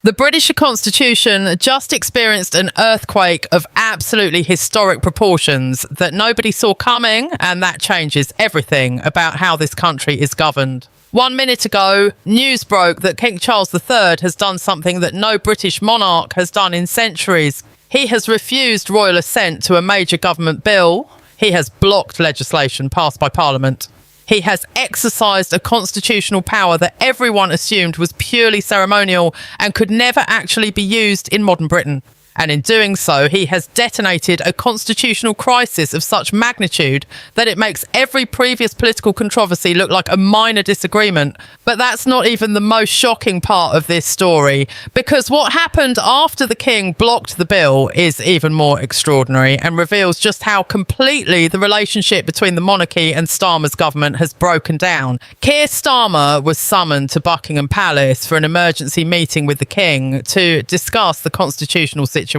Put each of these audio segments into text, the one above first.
The British Constitution just experienced an earthquake of absolutely historic proportions that nobody saw coming, and that changes everything about how this country is governed. 1 minute ago, news broke that King Charles III has done something that no British monarch has done in centuries. He has refused royal assent to a major government bill. He has blocked legislation passed by Parliament. He has exercised a constitutional power that everyone assumed was purely ceremonial and could never actually be used in modern Britain. And in doing so, he has detonated a constitutional crisis of such magnitude that it makes every previous political controversy look like a minor disagreement. But that's not even the most shocking part of this story, because what happened after the king blocked the bill is even more extraordinary and reveals just how completely the relationship between the monarchy and Starmer's government has broken down. Keir Starmer was summoned to Buckingham Palace for an emergency meeting with the king to discuss the constitutional situation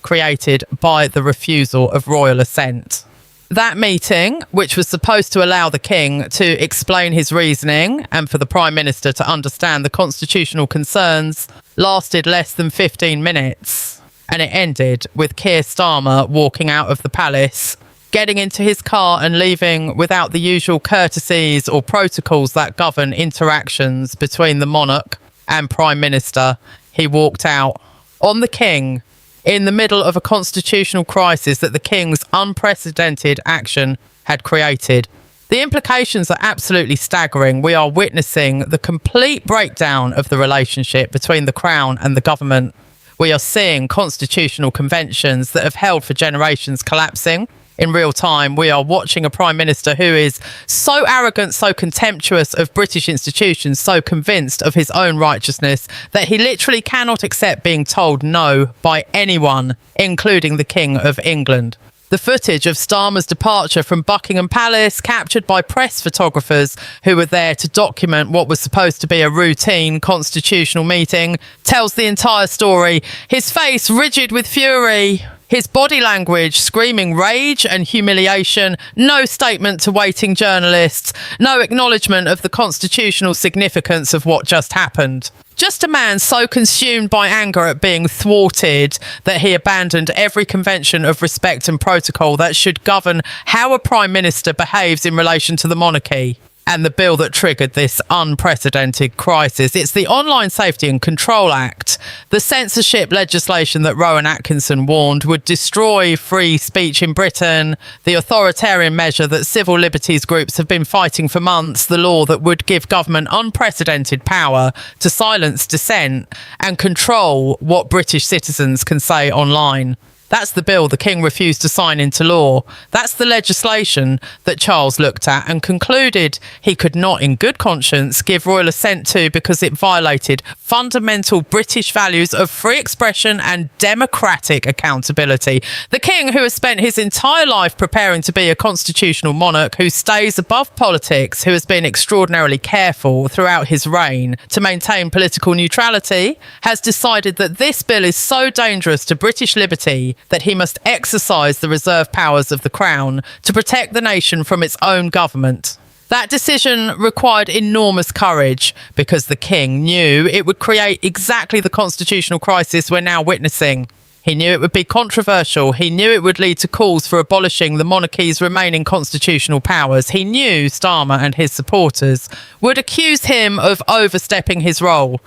created by the refusal of royal assent. That meeting, which was supposed to allow the king to explain his reasoning and for the Prime Minister to understand the constitutional concerns, lasted less than 15 minutes. And it ended with Keir Starmer walking out of the palace, getting into his car and leaving without the usual courtesies or protocols that govern interactions between the monarch and Prime Minister. He walked out on the king in the middle of a constitutional crisis that the king's unprecedented action had created. The implications are absolutely staggering. We are witnessing the complete breakdown of the relationship between the Crown and the government. We are seeing constitutional conventions that have held for generations collapsing. In real time, we are watching a Prime Minister who is so arrogant, so contemptuous of British institutions, so convinced of his own righteousness that he literally cannot accept being told no by anyone, including the King of England. The footage of Starmer's departure from Buckingham Palace, captured by press photographers who were there to document what was supposed to be a routine constitutional meeting, tells the entire story. His face rigid with fury, his body language screaming rage and humiliation, no statement to waiting journalists, no acknowledgement of the constitutional significance of what just happened. Just a man so consumed by anger at being thwarted that he abandoned every convention of respect and protocol that should govern how a Prime Minister behaves in relation to the monarchy. And the bill that triggered this unprecedented crisis. It's the Online Safety and Control Act, the censorship legislation that Rowan Atkinson warned would destroy free speech in Britain, the authoritarian measure that civil liberties groups have been fighting for months, the law that would give government unprecedented power to silence dissent and control what British citizens can say online. That's the bill the king refused to sign into law. That's the legislation that Charles looked at and concluded he could not in good conscience give royal assent to because it violated fundamental British values of free expression and democratic accountability. The king, who has spent his entire life preparing to be a constitutional monarch, who stays above politics, who has been extraordinarily careful throughout his reign to maintain political neutrality, has decided that this bill is so dangerous to British liberty that he must exercise the reserve powers of the Crown to protect the nation from its own government. That decision required enormous courage because the king knew it would create exactly the constitutional crisis we're now witnessing. He knew it would be controversial. He knew it would lead to calls for abolishing the monarchy's remaining constitutional powers. He knew Starmer and his supporters would accuse him of overstepping his role.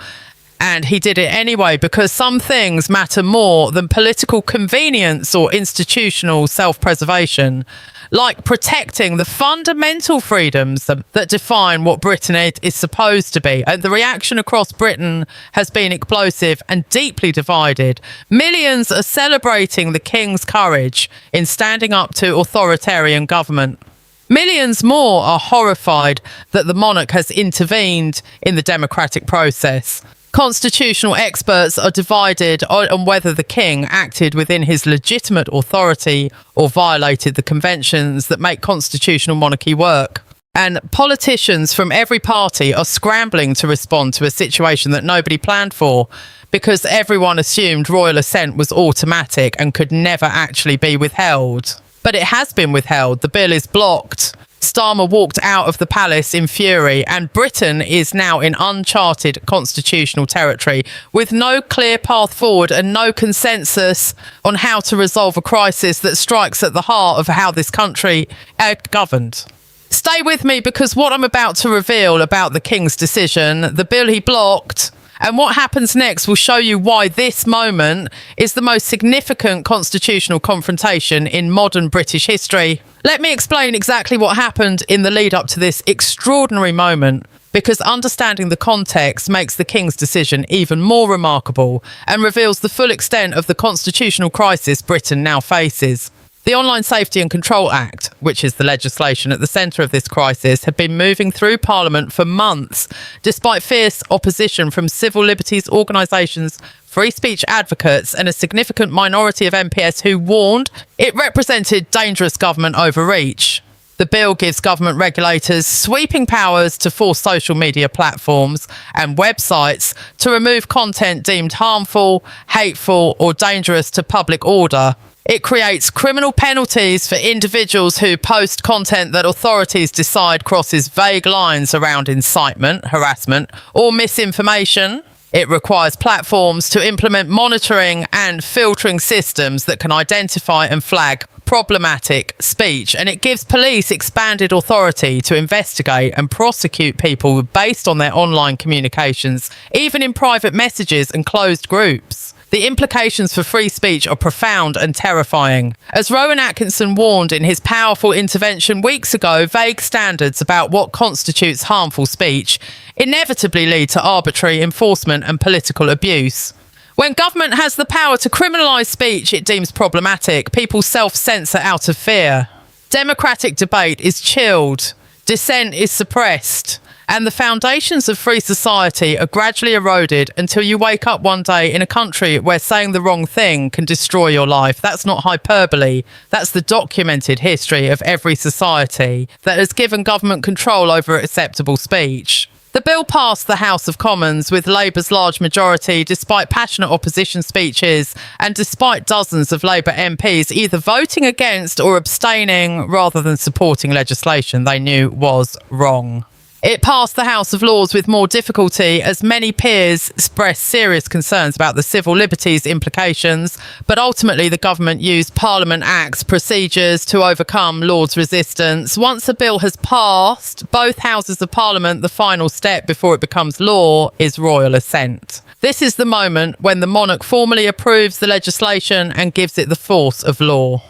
And he did it anyway because some things matter more than political convenience or institutional self-preservation, like protecting the fundamental freedoms that define what Britain is supposed to be. And the reaction across Britain has been explosive and deeply divided. Millions are celebrating the king's courage in standing up to authoritarian government. Millions more are horrified that the monarch has intervened in the democratic process. Constitutional experts are divided on whether the king acted within his legitimate authority or violated the conventions that make constitutional monarchy work. And politicians from every party are scrambling to respond to a situation that nobody planned for because everyone assumed royal assent was automatic and could never actually be withheld. But it has been withheld. The bill is blocked. Starmer walked out of the palace in fury, and Britain is now in uncharted constitutional territory with no clear path forward and no consensus on how to resolve a crisis that strikes at the heart of how this country is governed. Stay with me, because what I'm about to reveal about the King's decision, the bill he blocked, and what happens next will show you why this moment is the most significant constitutional confrontation in modern British history. Let me explain exactly what happened in the lead up to this extraordinary moment, because understanding the context makes the King's decision even more remarkable and reveals the full extent of the constitutional crisis Britain now faces. The Online Safety and Control Act, which is the legislation at the centre of this crisis, had been moving through Parliament for months, despite fierce opposition from civil liberties organisations, free speech advocates and a significant minority of MPs who warned it represented dangerous government overreach. The bill gives government regulators sweeping powers to force social media platforms and websites to remove content deemed harmful, hateful or dangerous to public order. It creates criminal penalties for individuals who post content that authorities decide crosses vague lines around incitement, harassment, or misinformation. It requires platforms to implement monitoring and filtering systems that can identify and flag problematic speech, and it gives police expanded authority to investigate and prosecute people based on their online communications, even in private messages and closed groups. The implications for free speech are profound and terrifying. As Rowan Atkinson warned in his powerful intervention weeks ago, vague standards about what constitutes harmful speech inevitably lead to arbitrary enforcement and political abuse. When government has the power to criminalise speech it deems problematic, people self-censor out of fear. Democratic debate is chilled, dissent is suppressed, and the foundations of free society are gradually eroded until you wake up one day in a country where saying the wrong thing can destroy your life. That's not hyperbole. That's the documented history of every society that has given government control over acceptable speech. The bill passed the House of Commons with Labour's large majority, despite passionate opposition speeches and despite dozens of Labour MPs either voting against or abstaining rather than supporting legislation they knew was wrong. It passed the House of Lords with more difficulty as many peers expressed serious concerns about the civil liberties implications, but ultimately the government used Parliament Act's procedures to overcome Lords' resistance. Once a bill has passed both Houses of Parliament, the final step before it becomes law is royal assent. This is the moment when the monarch formally approves the legislation and gives it the force of law.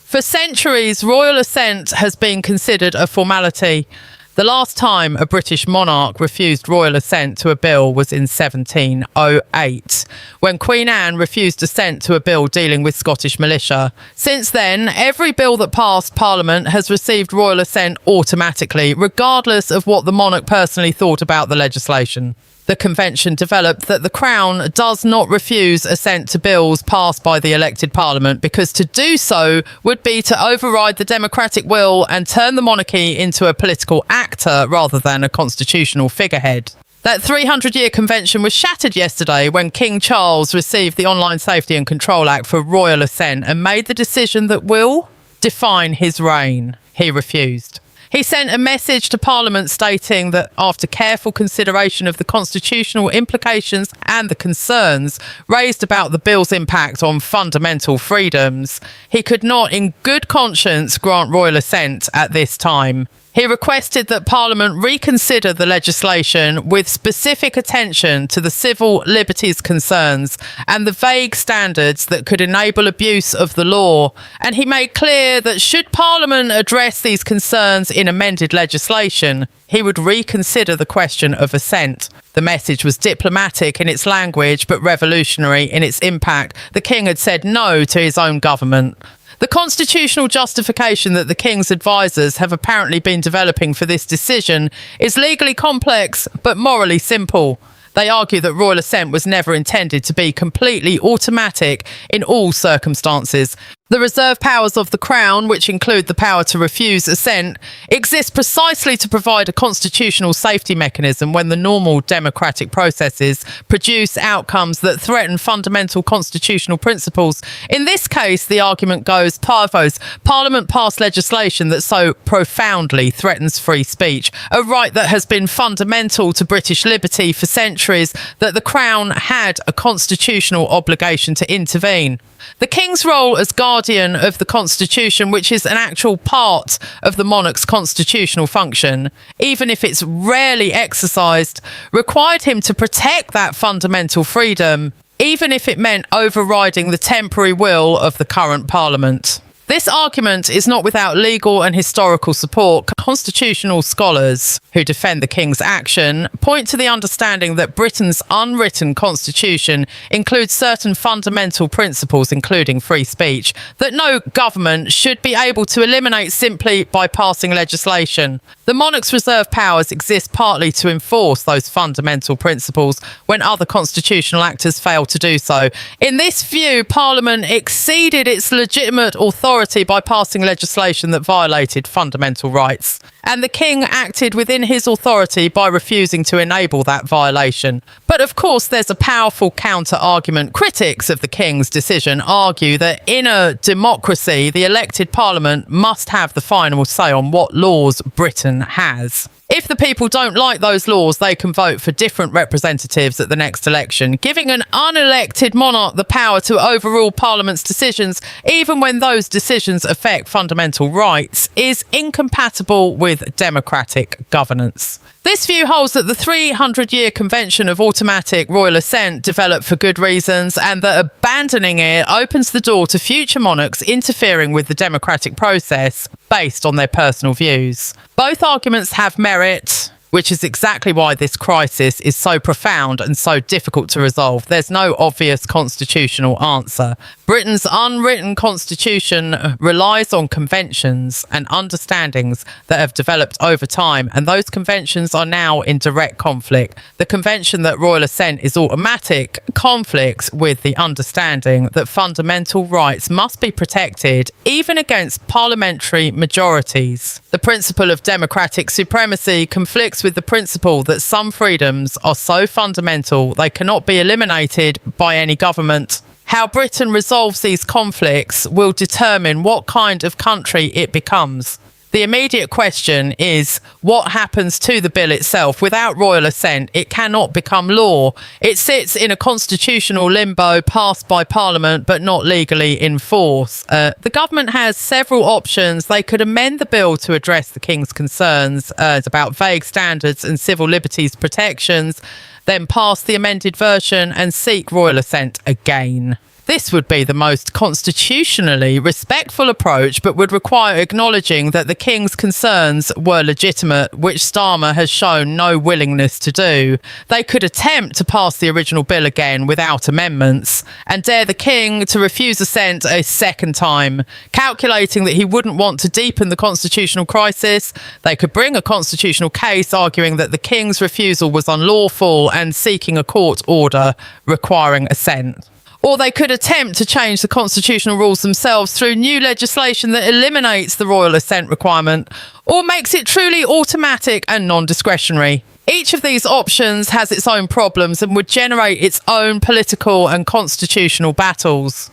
For centuries, royal assent has been considered a formality. The last time a British monarch refused royal assent to a bill was in 1708, when Queen Anne refused assent to a bill dealing with Scottish militia. Since then, every bill that passed Parliament has received royal assent automatically, regardless of what the monarch personally thought about the legislation. The convention developed that the Crown does not refuse assent to bills passed by the elected Parliament, because to do so would be to override the democratic will and turn the monarchy into a political actor rather than a constitutional figurehead. That 300-year convention was shattered yesterday when King Charles received the Online Safety and Control Act for royal assent and made the decision that will define his reign. He refused. He sent a message to Parliament stating that after careful consideration of the constitutional implications and the concerns raised about the bill's impact on fundamental freedoms, he could not in good conscience grant royal assent at this time. He requested that Parliament reconsider the legislation with specific attention to the civil liberties concerns and the vague standards that could enable abuse of the law. And he made clear that should Parliament address these concerns in amended legislation, he would reconsider the question of assent. The message was diplomatic in its language, but revolutionary in its impact. The King had said no to his own government. The constitutional justification that the King's advisers have apparently been developing for this decision is legally complex but morally simple. They argue that royal assent was never intended to be completely automatic in all circumstances. The reserve powers of the Crown, which include the power to refuse assent, exist precisely to provide a constitutional safety mechanism when the normal democratic processes produce outcomes that threaten fundamental constitutional principles. In this case, the argument goes, Parliament passed legislation that so profoundly threatens free speech, a right that has been fundamental to British liberty for centuries, that the Crown had a constitutional obligation to intervene. The King's role as guardian of the Constitution, which is an actual part of the monarch's constitutional function, even if it's rarely exercised, required him to protect that fundamental freedom, even if it meant overriding the temporary will of the current Parliament. This argument is not without legal and historical support. Constitutional scholars who defend the King's action point to the understanding that Britain's unwritten constitution includes certain fundamental principles, including free speech, that no government should be able to eliminate simply by passing legislation. The monarch's reserve powers exist partly to enforce those fundamental principles when other constitutional actors fail to do so. In this view, Parliament exceeded its legitimate authority by passing legislation that violated fundamental rights, and the King acted within his authority by refusing to enable that violation. But of course, there's a powerful counter-argument. Critics of the King's decision argue that in a democracy, the elected Parliament must have the final say on what laws Britain has. If the people don't like those laws, they can vote for different representatives at the next election, giving an unelected monarch the power to overrule Parliament's decisions, even when those decisions affect fundamental rights, is incompatible with democratic governance. This view holds that the 300-year convention of automatic royal assent developed for good reasons, and that abandoning it opens the door to future monarchs interfering with the democratic process based on their personal views. Both arguments have merit, which is exactly why this crisis is so profound and so difficult to resolve. There's no obvious constitutional answer. Britain's unwritten constitution relies on conventions and understandings that have developed over time, and those conventions are now in direct conflict. The convention that royal assent is automatic conflicts with the understanding that fundamental rights must be protected even against parliamentary majorities. The principle of democratic supremacy conflicts with the principle that some freedoms are so fundamental they cannot be eliminated by any government. How Britain resolves these conflicts will determine what kind of country it becomes. The immediate question is, what happens to the bill itself? Without royal assent, it cannot become law. It sits in a constitutional limbo, passed by Parliament but not legally in force. The government has several options. They could amend the bill to address the King's concerns about vague standards and civil liberties protections, then pass the amended version and seek royal assent again. This would be the most constitutionally respectful approach, but would require acknowledging that the King's concerns were legitimate, which Starmer has shown no willingness to do. They could attempt to pass the original bill again without amendments, and dare the King to refuse assent a second time. Calculating that he wouldn't want to deepen the constitutional crisis, they could bring a constitutional case arguing that the King's refusal was unlawful and seeking a court order requiring assent. Or they could attempt to change the constitutional rules themselves through new legislation that eliminates the royal assent requirement or makes it truly automatic and non-discretionary. Each of these options has its own problems and would generate its own political and constitutional battles.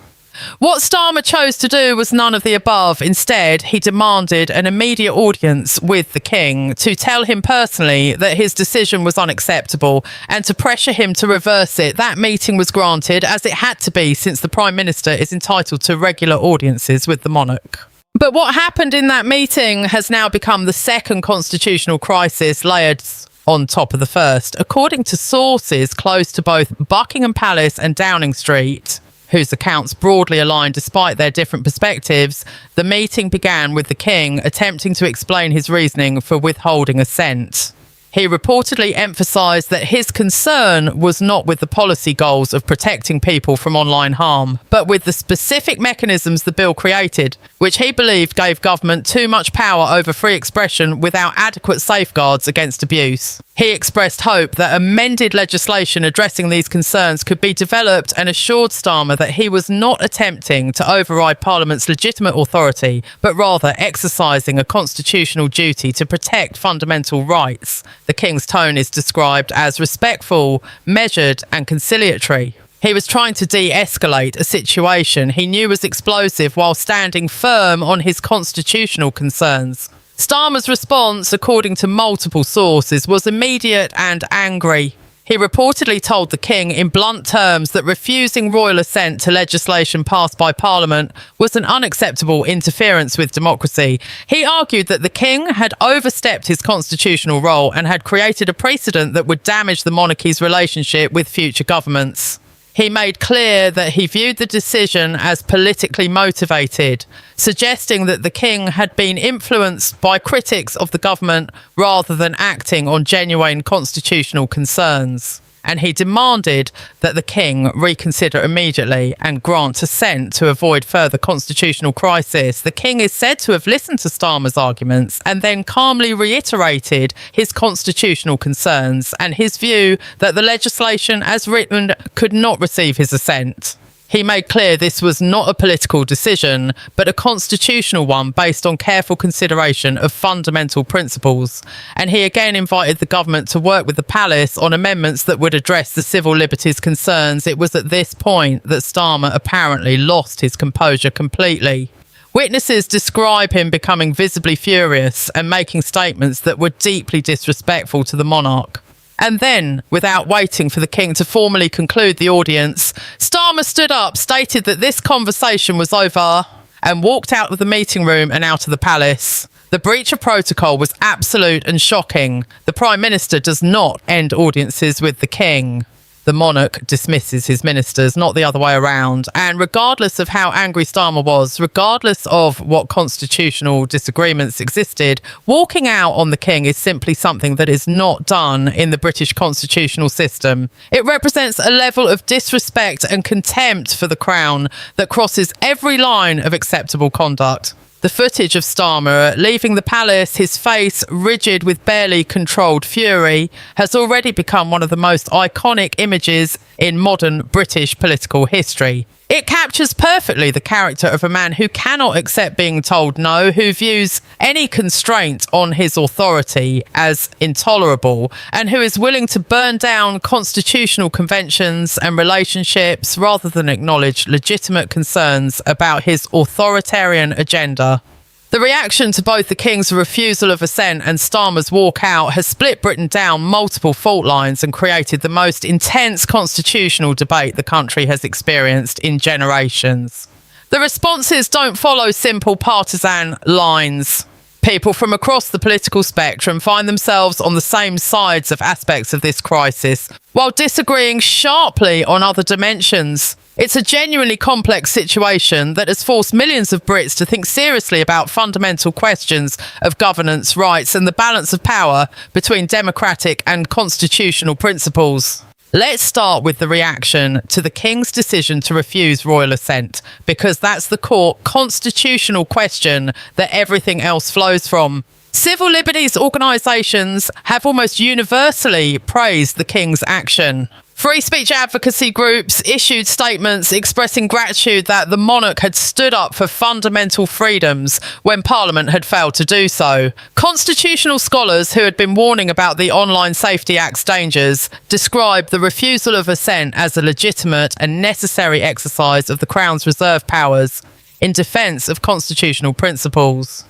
What Starmer chose to do was none of the above. Instead, he demanded an immediate audience with the King to tell him personally that his decision was unacceptable and to pressure him to reverse it. That meeting was granted, as it had to be, since the Prime Minister is entitled to regular audiences with the monarch. But what happened in that meeting has now become the second constitutional crisis layered on top of the first. According to sources close to both Buckingham Palace and Downing Street, whose accounts broadly align despite their different perspectives, the meeting began with the King attempting to explain his reasoning for withholding assent. He reportedly emphasised that his concern was not with the policy goals of protecting people from online harm, but with the specific mechanisms the bill created, which he believed gave government too much power over free expression without adequate safeguards against abuse. He expressed hope that amended legislation addressing these concerns could be developed and assured Starmer that he was not attempting to override Parliament's legitimate authority, but rather exercising a constitutional duty to protect fundamental rights. The King's tone is described as respectful, measured and conciliatory. He was trying to de-escalate a situation he knew was explosive while standing firm on his constitutional concerns. Starmer's response, according to multiple sources, was immediate and angry. He reportedly told the King in blunt terms that refusing royal assent to legislation passed by Parliament was an unacceptable interference with democracy. He argued that the King had overstepped his constitutional role and had created a precedent that would damage the monarchy's relationship with future governments. He made clear that he viewed the decision as politically motivated, suggesting that the King had been influenced by critics of the government rather than acting on genuine constitutional concerns. And he demanded that the King reconsider immediately and grant assent to avoid further constitutional crisis. The King is said to have listened to Starmer's arguments and then calmly reiterated his constitutional concerns and his view that the legislation as written could not receive his assent. He made clear this was not a political decision, but a constitutional one based on careful consideration of fundamental principles. And he again invited the government to work with the palace on amendments that would address the civil liberties concerns. It was at this point that Starmer apparently lost his composure completely. Witnesses describe him becoming visibly furious and making statements that were deeply disrespectful to the monarch. And then, without waiting for the King to formally conclude the audience, Starmer stood up, stated that this conversation was over, and walked out of the meeting room and out of the palace. The breach of protocol was absolute and shocking. The Prime Minister does not end audiences with the King. The monarch dismisses his ministers, not the other way around. And regardless of how angry Starmer was, regardless of what constitutional disagreements existed, walking out on the King is simply something that is not done in the British constitutional system. It represents a level of disrespect and contempt for the Crown that crosses every line of acceptable conduct. The footage of Starmer leaving the palace, his face rigid with barely controlled fury, has already become one of the most iconic images in modern British political history. It captures perfectly the character of a man who cannot accept being told no, who views any constraint on his authority as intolerable, and who is willing to burn down constitutional conventions and relationships rather than acknowledge legitimate concerns about his authoritarian agenda. The reaction to both the King's refusal of assent and Starmer's walkout has split Britain down multiple fault lines and created the most intense constitutional debate the country has experienced in generations. The responses don't follow simple partisan lines. People from across the political spectrum find themselves on the same sides of aspects of this crisis, while disagreeing sharply on other dimensions. It's a genuinely complex situation that has forced millions of Brits to think seriously about fundamental questions of governance, rights, and the balance of power between democratic and constitutional principles. Let's start with the reaction to the King's decision to refuse royal assent, because that's the core constitutional question that everything else flows from. Civil liberties organisations have almost universally praised the King's action. Free speech advocacy groups issued statements expressing gratitude that the monarch had stood up for fundamental freedoms when Parliament had failed to do so. Constitutional scholars who had been warning about the Online Safety Act's dangers described the refusal of assent as a legitimate and necessary exercise of the Crown's reserve powers in defence of constitutional principles.